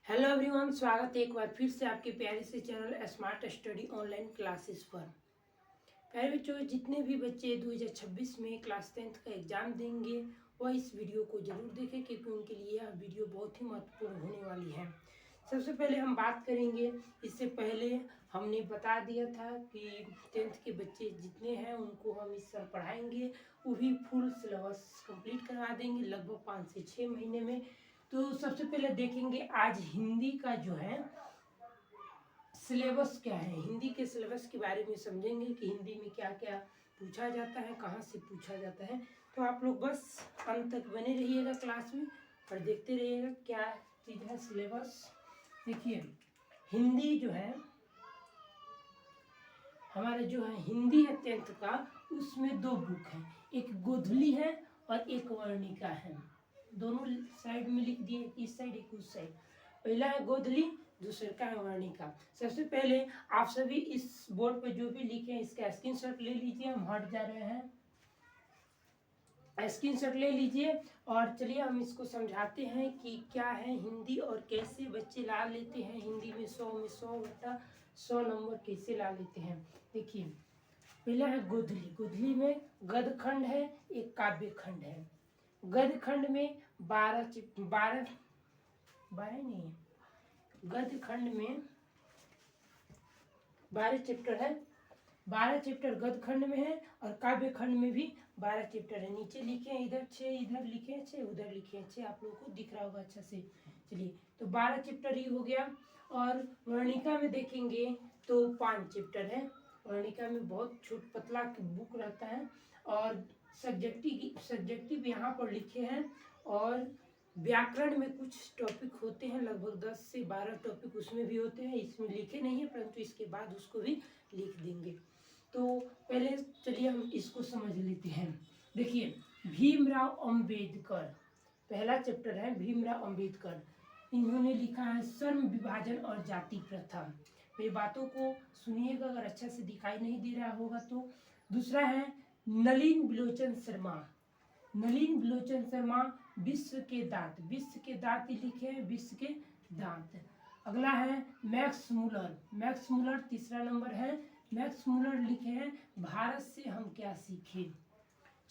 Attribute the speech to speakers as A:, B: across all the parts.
A: Hello everyone, स्वागत है एक बार फिर से आपके प्यारे से channel smart study online classes पर। प्यारे बच्चों, जितने भी बच्चे 2026 में क्लास 10th का एग्जाम देंगे वह इस वीडियो को जरूर देखें, क्योंकि उनके लिए यह वीडियो बहुत ही महत्वपूर्ण होने वाली है। सबसे पहले हम बात करेंगे, इससे पहले हमने बता दिया था कि 10th के बच्चे जितने हैं उनको हम इस साल पढ़ाएंगे, वो भी फुल सिलेबस कंप्लीट करवा देंगे लगभग 5 से 6 महीने में। तो सबसे पहले देखेंगे आज हिंदी का जो है सिलेबस क्या है। हिंदी के सिलेबस के बारे में समझेंगे कि हिंदी में क्या क्या पूछा जाता है, कहाँ से पूछा जाता है। तो आप लोग बस अंत तक बने रहिएगा क्लास में और देखते रहिएगा क्या चीज़ है सिलेबस। देखिए, हिंदी जो है हमारे जो है हिंदी है 10th का, उसमें 2 बुक है, एक गोधली है और एक वर्णिका है। दोनों साइड में लिख दिए, एक इस साइड एक उस साइड। पहला है गोधली, दूसरे का है वर्णिका। सबसे पहले आप सभी इस बोर्ड पे जो भी लिखे हैं इसका स्क्रीनशॉट ले लीजिए। हम हट जा रहे हैं, स्क्रीनशॉट ले लीजिए और चलिए हम इसको समझाते हैं कि क्या है हिंदी और कैसे बच्चे ला लेते हैं। हिंदी में 100 में 100 नंबर कैसे ला लेते हैं। देखिए, पहला है गोधली। गोधली में गद्य खंड है, एक काव्य खंड है। गद्य खंड में 12 नहीं है, गद्य खंड में 12 चैप्टर है। 12 चैप्टर गद्य खंड में है और काव्य खंड में भी 12 चैप्टर है। नीचे लिखे हैं इधर 6, इधर लिखे हैं 6, उधर लिखे हैं 6, आप लोगों को दिख रहा होगा अच्छा से। चलिए, तो 12 चैप्टर ही हो गया। और वर्णिका में देखेंगे तो 5 चैप्टर है। वर्णिका में बहुत छोट पतला बुक रहता है और सब्जेक्टिव यहाँ पर लिखे हैं। और व्याकरण में कुछ टॉपिक होते हैं, लगभग 10 से 12 टॉपिक उसमें भी होते हैं। इसमें लिखे नहीं है, परंतु इसके बाद उसको भी लिख देंगे। तो पहले चलिए हम इसको समझ लेते हैं। देखिए, भीमराव अंबेडकर, पहला चैप्टर है भीमराव अंबेडकर। इन्होंने लिखा है श्रम विभाजन और जाति प्रथा। मेरी बातों को सुनिएगा, अगर अच्छा से दिखाई नहीं दे रहा होगा तो। दूसरा है नलिन बिलोचन शर्मा। नलिन बिलोचन शर्मा विश्व के दांत। विश्व के दांत लिखे हैं, विश्व के दांत। अगला है मैक्स मुलर। मैक्स मुलर तीसरा नंबर है। मैक्स मुलर लिखे हैं भारत से हम क्या सीखे।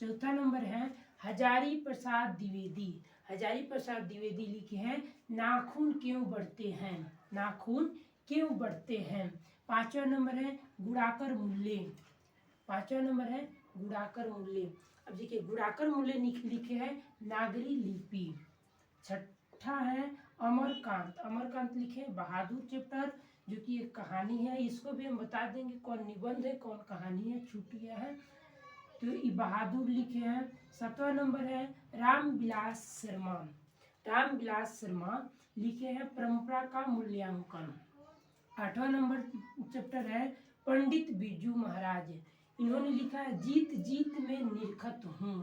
A: चौथा नंबर है हजारी प्रसाद द्विवेदी। हजारी प्रसाद द्विवेदी लिखे हैं नाखून क्यों बढ़ते हैं। नाखून क्यों बढ़ते हैं। पांचवा नंबर है गुणाकर मूल्य। पांचवा नंबर है गुणाकर मूल्य। अब देखिए, गुणाकर मूल्य लिखे हैं नागरी लिपि। छठा है अमरकांत। अमरकांत लिखे बहादुर चैप्टर, जो कि एक कहानी है। इसको भी हम बता देंगे कौन निबंध है कौन कहानी है, छूट गया है तो ये बहादुर लिखे हैं। 7वां नंबर है रामविलास शर्मा। रामविलास शर्मा लिखे हैं परंपरा का मूल्यांकन। 8वां नंबर चैप्टर है पंडित बिरजू महाराज। इन्होंने लिखा है जीत जीत में निरखत हूँ।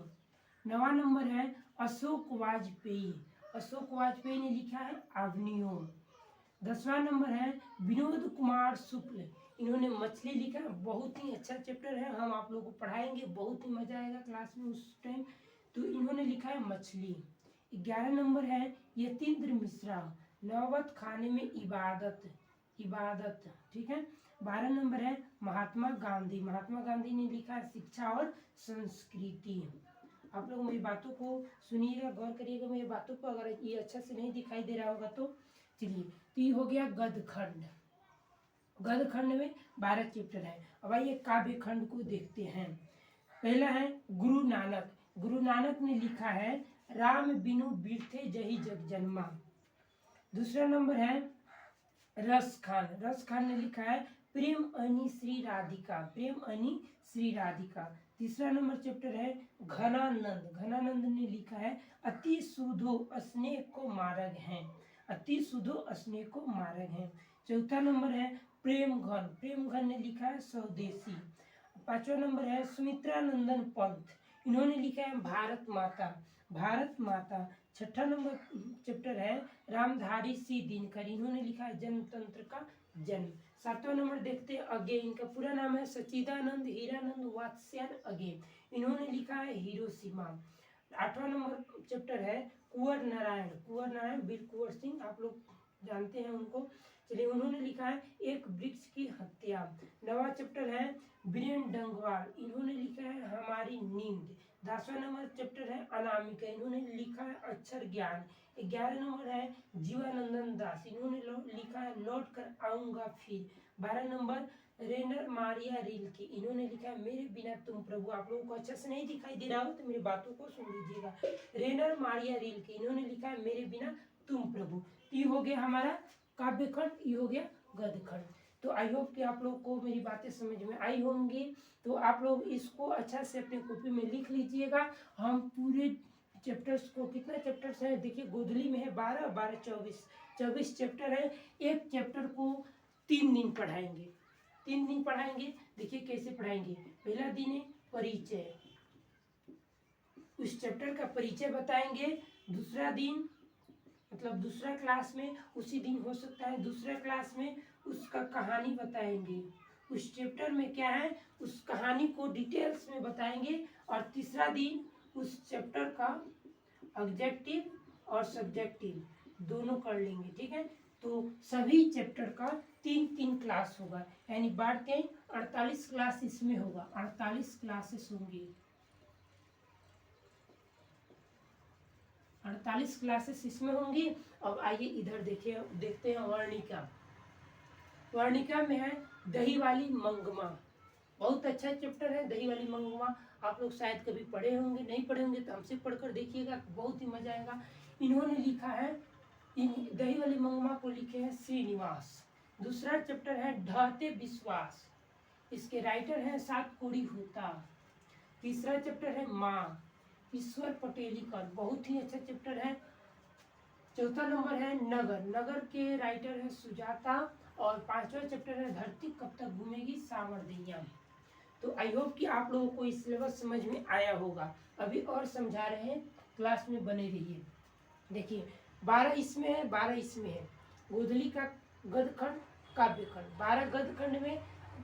A: 9वां नंबर है अशोक वाजपेयी। अशोक वाजपेयी ने लिखा है अग्नियों। 10वां नंबर है विनोद कुमार शुक्ल। इन्होंने मछली लिखा है, बहुत ही अच्छा चैप्टर है, हम आप लोगों को पढ़ाएंगे, बहुत ही मजा आएगा क्लास में उस टाइम। तो इन्होंने लिखा है मछली। 11 नंबर है यतीन्द्र मिश्रा, नौबत खाने में इबादत। इबादत, ठीक है। 12 नंबर है महात्मा गांधी। महात्मा गांधी ने लिखा है शिक्षा और संस्कृति। आप लोग मेरी बातों को सुनिएगा, गौर करिएगा मेरी बातों को, अगर ये अच्छा से नहीं दिखाई दे रहा होगा तो। चलिए, तो ये हो गया गद्य खंड। गद्य खंड में 12 चैप्टर है। अब आइए काव्य खंड को देखते हैं। पहला है गुरु नानक। गुरु नानक ने लिखा है राम बिनु बिरथे जही जग जन्मा। दूसरा नंबर है रस खान। रस खान ने लिखा है प्रेम अनी श्री राधिका। प्रेम अनी श्री राधिका। तीसरा नंबर चैप्टर है घनानंद। घनानंद ने लिखा है अति सुधो स्नेह को मार्ग है। अति सुधो स्नेह को मार्ग है। चौथा नंबर है प्रेम घन। प्रेम घन ने लिखा है स्वदेशी। 5वां नंबर है सुमित्रा नंदन पंत। इन्होंने लिखा है भारत माता। भारत माता। 6ठा नंबर चैप्टर है रामधारी सी दिनकर। इन्होंने लिखा है जनतंत्र का जन्म। 7वां नंबर देखते हैं अगे। इनका पूरा नाम है सच्चिदानंद हीरानंद वात्स्यायन अगे। इन्होंने लिखा है हिरोशिमा। 8वां नंबर चैप्टर है कुंवर नारायण। कुंवर नारायण वीर कुंवर सिंह, आप लोग जानते हैं उनको। चलिए, उन्होंने लिखा है एक वृक्ष की हत्या। 9वां चैप्टर है बीरेन डंगवाल, इन्होंने लिखा है हमारी नींद। 10वां नंबर चैप्टर है अनामिका, इन्होंने लिखा है अक्षर ज्ञान। 11 नंबर है जीवानंदन दास, इन्होंने लिखा है लौट कर आऊंगा फिर। 12 नंबर रेनर मारिया रिल्के, इन्होंने लिखा है मेरे बिना तुम प्रभु। आप लोगों को अच्छा से नहीं दिखाई दे रहा हो तो मेरी बातों को सुन लीजिएगा। रेनर मारिया रिल्के, इन्होंने लिखा है मेरे बिना तुम प्रभु। ये हो गया हमारा काव्य खंड, ये हो गया गद्य खंड। तो आई होप कि आप लोग को मेरी बातें समझ में आई होंगी। तो आप लोग इसको अच्छा से अपनी कॉपी में लिख लीजिएगा। हम पूरे चैप्टर्स को, कितना चैप्टर्स है देखिए, गोधली में है 12 12 24 चैप्टर है। एक चैप्टर को 3 दिन पढ़ाएंगे, 3 दिन पढ़ाएंगे। देखिए कैसे पढ़ाएंगे। पहला दिन है परिचय, उस चैप्टर का परिचय बताएंगे। दूसरा दिन मतलब दूसरा क्लास में, उसी दिन हो सकता है दूसरा क्लास में उसका कहानी बताएंगे। उस चैप्टर में क्या है उस कहानी को डिटेल्स में बताएंगे। और तीसरा दिन उस चैप्टर का ऑब्जेक्टिव और सब्जेक्टिव दोनों कर लेंगे, ठीक है। तो सभी चैप्टर का 3 क्लास होगा, यानी बाढ़ के 48 क्लास इसमें होगा, 48 क्लासेस होंगी, 48 क्लासेस इसमें होंगी। अब आइए इधर देखिए, देखते हैं वर्णिका। वर्णिका में है दही वाली मंगमा, बहुत अच्छा चैप्टर है दही वाली मंगमा। आप लोग शायद कभी पढ़े होंगे, नहीं पढ़े होंगे तो हमसे पढ़कर देखिएगा, बहुत ही मजा आएगा। इन्होंने लिखा है, दही वाली मंगमा को लिखे हैं श्रीनिवास। दूसरा चैप्टर है ढहते विश्वास, इसके राइटर हैं सात कोड़ी होता। तीसरा चैप्टर है माँ, ईश्वर पटेलीकर, बहुत ही अच्छा चैप्टर है। चौथा नंबर है नगर, नगर के राइटर है सुजाता। और 5वां चैप्टर है धरती कब तक घूमेगी, सामरदैया। तो आई होप कि आप लोगों को इस सिलेबस समझ में आया होगा। अभी और समझा रहे हैं, क्लास में बने रहिए। देखिए 12 इसमें है, 12 इसमें है। गोधली का गद्य खंड, काव्य खंड, 12 गद्य खंड में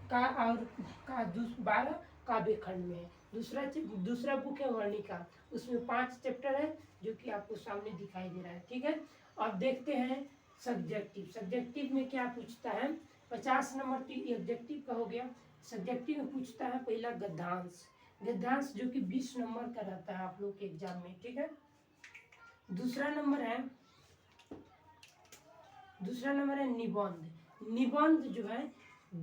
A: का और 12 काव्य खंड में है। दूसरा बुक है वर्णिका, उसमें 5 चैप्टर है जो कि आपको सामने दिखाई दे रहा है, ठीक है। अब देखते हैं सब्जेक्टिव। सब्जेक्टिव में क्या पूछता है, 50 नंबर एब्जेक्टिव का हो गया। सब्जेक्टिव में पूछता है पहला गद्यांश, गद्यांश जो कि 20 नंबर का रहता है आप लोग के एग्जाम में, ठीक है। दूसरा नंबर है निबंध, निबंध जो है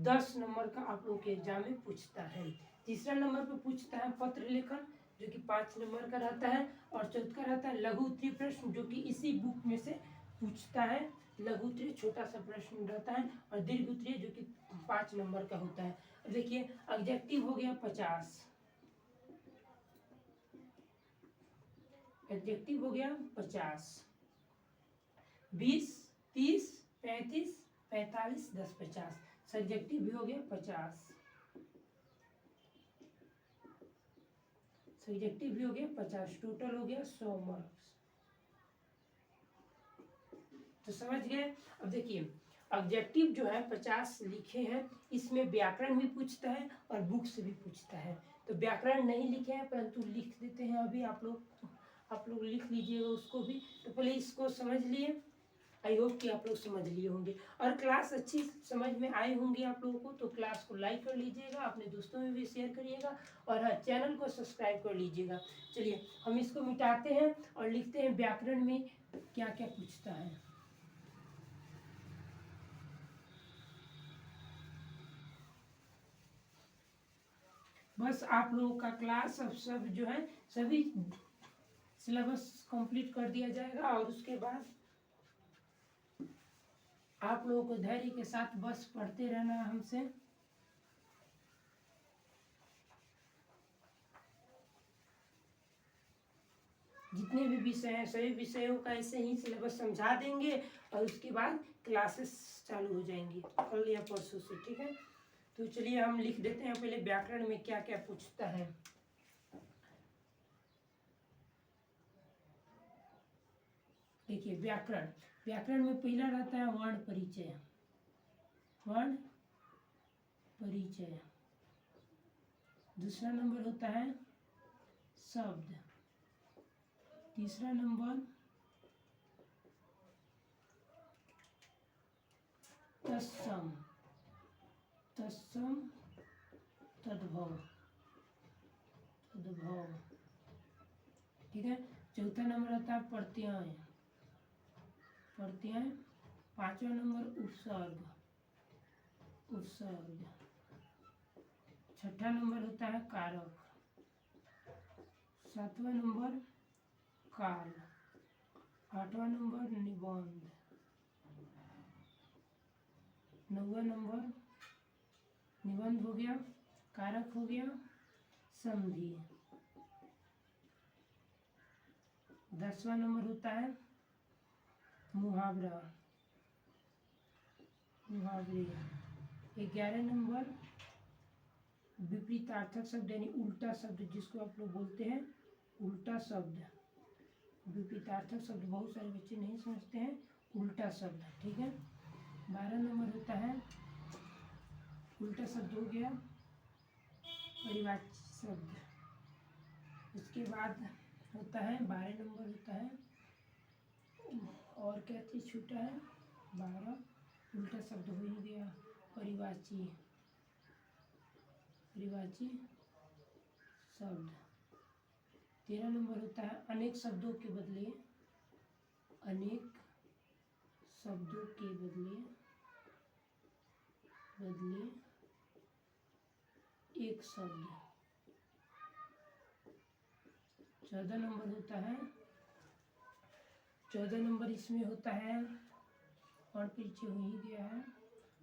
A: 10 नंबर का आप लोग के एग्जाम में पूछता है। तीसरा नंबर पे पूछता है पत्र लेखन जो कि 5 नंबर का रहता है। और चौथा रहता है लघु उत्तरीय प्रश्न जो कि इसी बुक में से पूछता है। लघु उत्तरीय छोटा सा प्रश्न रहता है और दीर्घ उत्तरीय जो कि 5 नंबर का होता है। देखिए ऑब्जेक्टिव हो गया 50, एडजेक्टिव हो गया 50, 20 30 35 45 10 50, सब्जेक्टिव भी हो गया 50, सब्जेक्टिव भी हो गया 50, टोटल हो गया 100 मार्क्स। तो समझ गए। अब देखिए ऑब्जेक्टिव जो है 50 लिखे हैं, इसमें व्याकरण भी पूछता है और बुक से भी पूछता है। तो व्याकरण नहीं लिखे हैं परंतु लिख देते हैं अभी आप लोग लिख लीजिएगा उसको भी। तो पहले इसको समझ लिए, आई होप कि आप लोग समझ लिए होंगे और क्लास अच्छी समझ में आई होंगी आप लोगों को। तो क्लास को लाइक कर लीजिएगा, अपने दोस्तों में भी शेयर करिएगा और हाँ चैनल को सब्सक्राइब कर लीजिएगा। चलिए हम इसको मिटाते हैं और लिखते हैं व्याकरण में क्या क्या पूछता है। बस आप लोगों का क्लास अब सब जो है सभी सिलेबस कंप्लीट कर दिया जाएगा और उसके बाद आप लोगों को धैर्य के साथ बस पढ़ते रहना है हमसे। जितने भी विषय हैं सभी विषयों का ऐसे ही सिलेबस समझा देंगे और उसके बाद क्लासेस चालू हो जाएंगी कल या परसों से, ठीक है। तो चलिए हम लिख देते हैं पहले व्याकरण में क्या क्या पूछता है। देखिए व्याकरण, व्याकरण में पहला रहता है वर्ण परिचय, वर्ण परिचय। दूसरा नंबर होता है शब्द। तीसरा नंबर तत्सम, तत्सम तद्भव, तद्भव। ठीक है। चौथा नंबर आता है प्रत्यय, प्रत्यय। पांचवा नंबर उपसर्ग, उपसर्ग। छठा नंबर होता है कारक। सातवां नंबर काल। आठवां नंबर निबंध। नौवां नंबर निबंध हो गया, कारक हो गया, संधि। 10वां नंबर होता है मुहावरा, मुहावरे। 11 नंबर विपरीतार्थक शब्द यानी उल्टा शब्द, जिसको आप लोग बोलते हैं उल्टा शब्द। विपरीतार्थक शब्द बहुत सारे बच्चे नहीं समझते हैं, उल्टा शब्द। ठीक है। 12 नंबर होता है उल्टा शब्द हो गया परिवाची शब्द। उसके बाद होता है 12 नंबर होता है, और क्या चीज़ छूटा है? 12 उल्टा शब्द हो ही गया, परिवाची, परिवाची शब्द। 13 नंबर होता है अनेक शब्दों के बदले, अनेक शब्दों के बदले, बदले एक शब्द। 14 नंबर होता है, 14 नंबर इसमें होता है और पीछे हो ही गया है,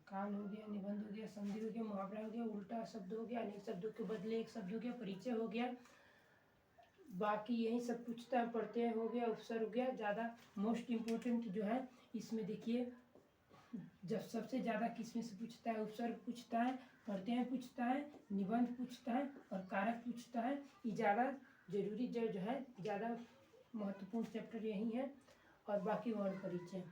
A: काल हो गया, निबंध हो गया, संधि हो गया, मुहावरा हो गया, उल्टा शब्द हो गया, अनेक शब्दों के बदले एक शब्द हो गया, परिचय हो गया। बाकी यही सब पूछता है, प्रत्यय हो गया, उपसर्ग हो गया। ज़्यादा मोस्ट इम्पोर्टेंट जो है इसमें देखिए, जब सबसे ज़्यादा किस में से पूछता है? उपसर्ग पूछता है, प्रत्यय पूछता है, निबंध पूछता है और कारक पूछता है। ये ज़्यादा जरूरी जो है, ज़्यादा महत्वपूर्ण चैप्टर यही है। और बाकी वर्ण परिचय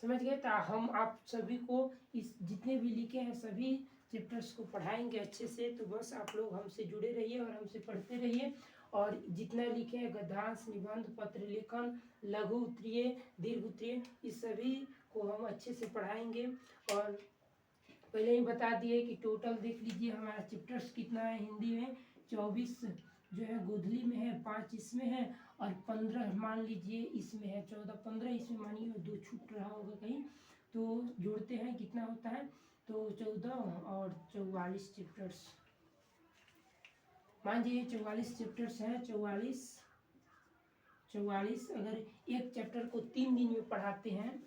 A: समझ गए। तो हम आप सभी को इस जितने भी लिखे हैं सभी चैप्टर्स को पढ़ाएंगे अच्छे से। तो बस आप लोग हमसे जुड़े रहिए और हमसे पढ़ते रहिए। और जितना लिखे हैं गद्यांश, निबंध, पत्र लेखन, लघु उत्तरीय, दीर्घ उत्तरीय, इस सभी को हम अच्छे से पढ़ाएंगे। और पहले ही बता दिए कि टोटल देख लीजिए हमारा चैप्टर्स कितना है। हिंदी में 24 जो है गोधली में है, 5 इसमें है और 15 मान लीजिए इसमें है, 14 15 इसमें मानिए, 2 छूट रहा होगा कहीं, तो जोड़ते हैं कितना होता है, तो 14 और 44 चैप्टर्स मान लीजिए। 44 चैप्टर्स हैं, 44। अगर एक चैप्टर को 3 दिन में पढ़ाते हैं,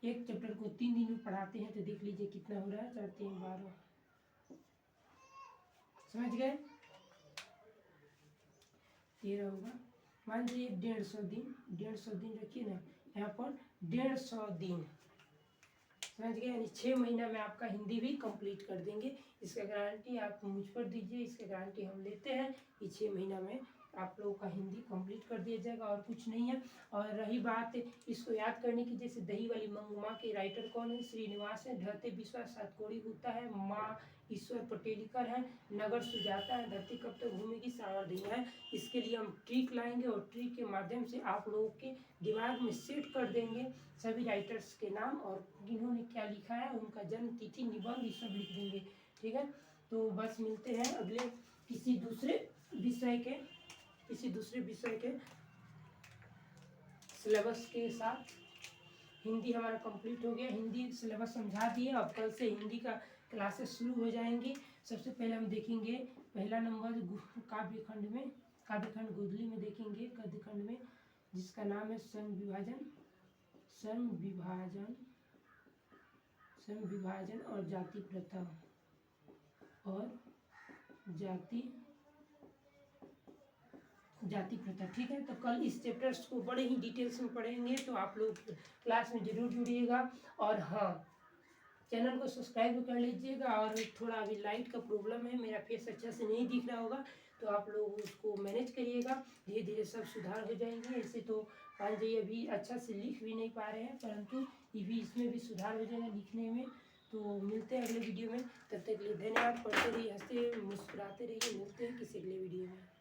A: एक चैप्टर को 3 दिन में पढ़ाते हैं, तो देख लीजिए कितना हो रहा है, 4 3 12। समझ गए। 13 होगा, मान लीजिए 150 दिन, 150 दिन रखिए ना यहाँ पर, 150 दिन। समझ गए। यानी 6 महीना में आपका हिंदी भी कंप्लीट कर देंगे। इसका गारंटी आप मुझ पर दीजिए, इसका गारंटी हम लेते हैं कि 6 महीना में आप लोगों का हिंदी कंप्लीट कर दिया जाएगा, और कुछ नहीं है। और रही बात इसको याद करने की, जैसे दही वाली माँ के राइटर कौन है? श्रीनिवास है। ढहते विश्वास सातकोड़ी होता है, माँ ईश्वर पटेलिकर है, नगर सुजाता है, धरती कब तक घूमेगी सावरधीना है। इसके लिए हम ट्रिक लाएंगे और ट्रिक के माध्यम से आप लोगों के दिमाग में सेट कर देंगे सभी राइटर्स के नाम और इन्होंने क्या लिखा है, उनका जन्म तिथि, निबंध, ये सब लिख देंगे। ठीक है। तो बस मिलते हैं अगले किसी दूसरे विषय के सिलेबस के साथ। हिंदी हमारा कंप्लीट हो गया, हिंदी सिलेबस समझा दिए। अब कल से हिंदी का क्लासेस शुरू हो जाएंगी। सबसे पहले हम देखेंगे पहला नंबर काव्यखंड में, काव्यखंड गोधली में देखेंगे, गद्यखंड में, जिसका नाम है संविभाजन और जाति प्रथा और जाति प्रथा। ठीक है। तो कल इस चैप्टर्स को बड़े ही डिटेल्स में पढ़ेंगे, तो आप लोग क्लास में जरूर जुड़िएगा। और हाँ, चैनल को सब्सक्राइब कर लीजिएगा। और थोड़ा अभी लाइट का प्रॉब्लम है, मेरा फेस अच्छा से नहीं दिख रहा होगा, तो आप लोग उसको मैनेज करिएगा। धीरे धीरे सब सुधार हो जाएंगे। ऐसे तो मान लीजिए अभी अच्छा से लिख भी नहीं पा रहे हैं, परंतु ये भी इसमें भी सुधार हो जाएगा लिखने में। तो मिलते हैं अगले वीडियो में, तब तक के लिए धन्यवाद। पढ़ते रहिए, हंसते मुस्कुराते रहिए। मिलते हैं किसी अगले वीडियो में।